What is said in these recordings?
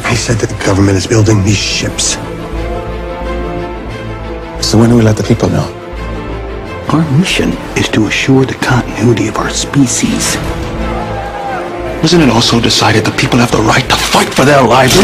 I said that the government is building these ships. So when do we let the people know? Our mission is to assure the continuity of our species. Wasn't it also decided that people have the right to fight for their lives?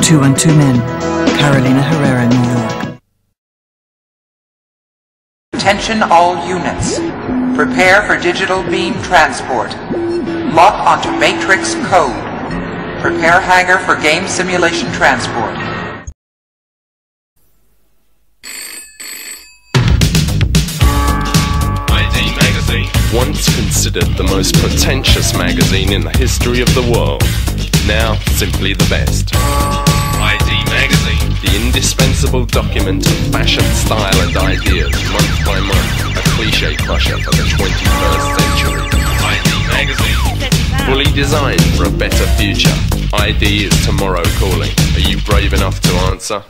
Two and two men. Carolina Herrera, New York. Attention all units. Prepare for digital beam transport. Lock onto matrix code. Prepare hangar for game simulation transport. ID Magazine. Once considered the most pretentious magazine in the history of the world. Now, simply the best. ID Magazine. The indispensable document of fashion, style and ideas, month by month. A cliché crusher for the 21st century. ID Magazine. Fully designed for a better future. ID is tomorrow calling. Are you brave enough to answer?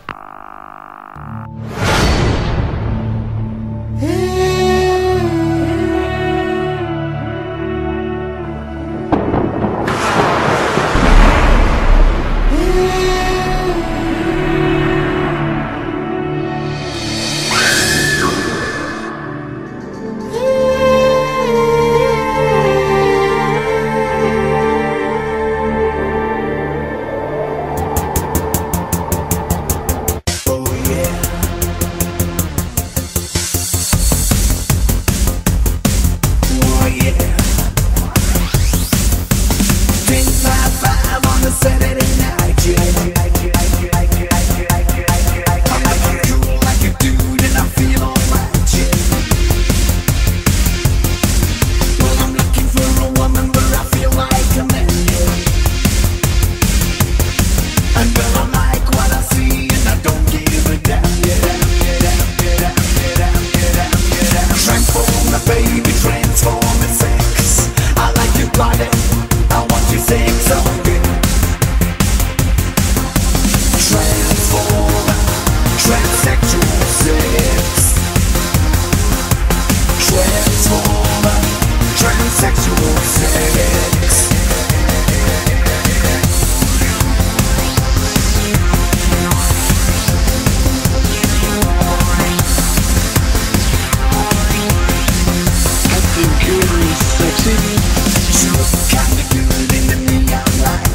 Kinda good in the neon light.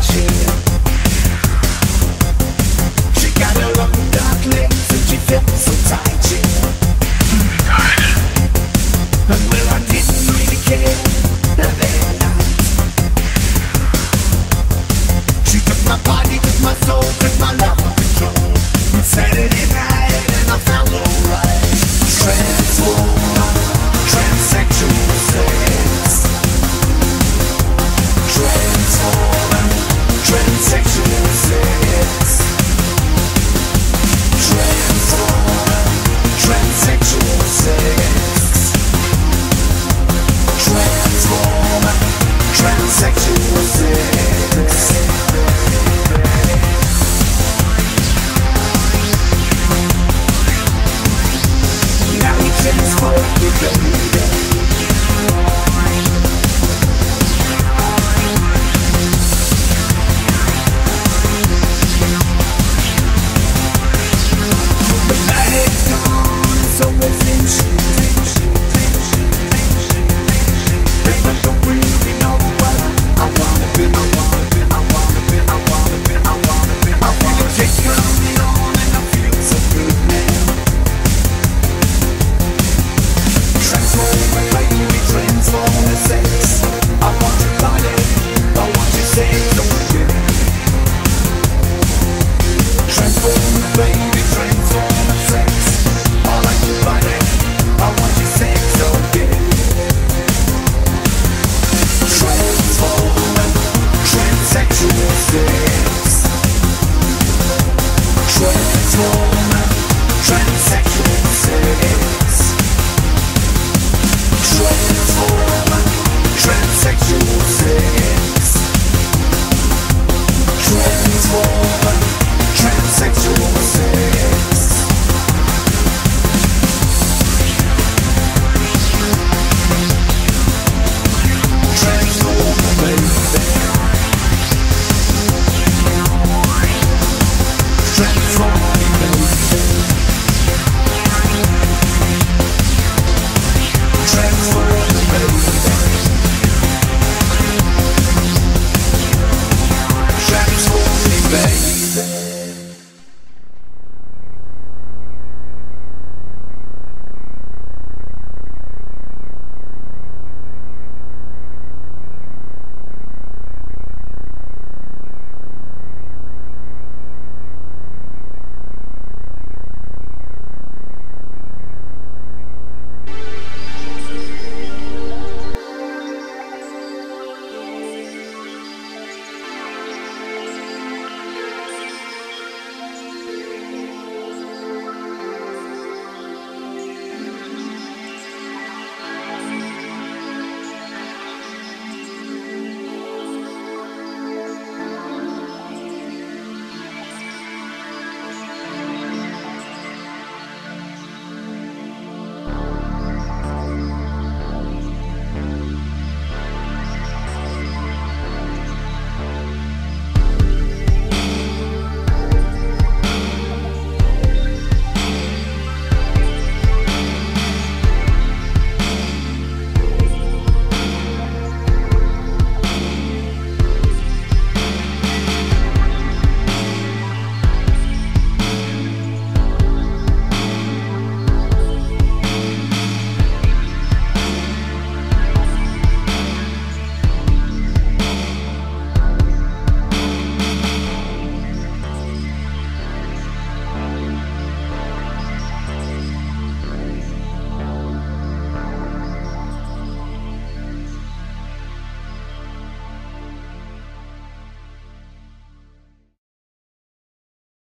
transform.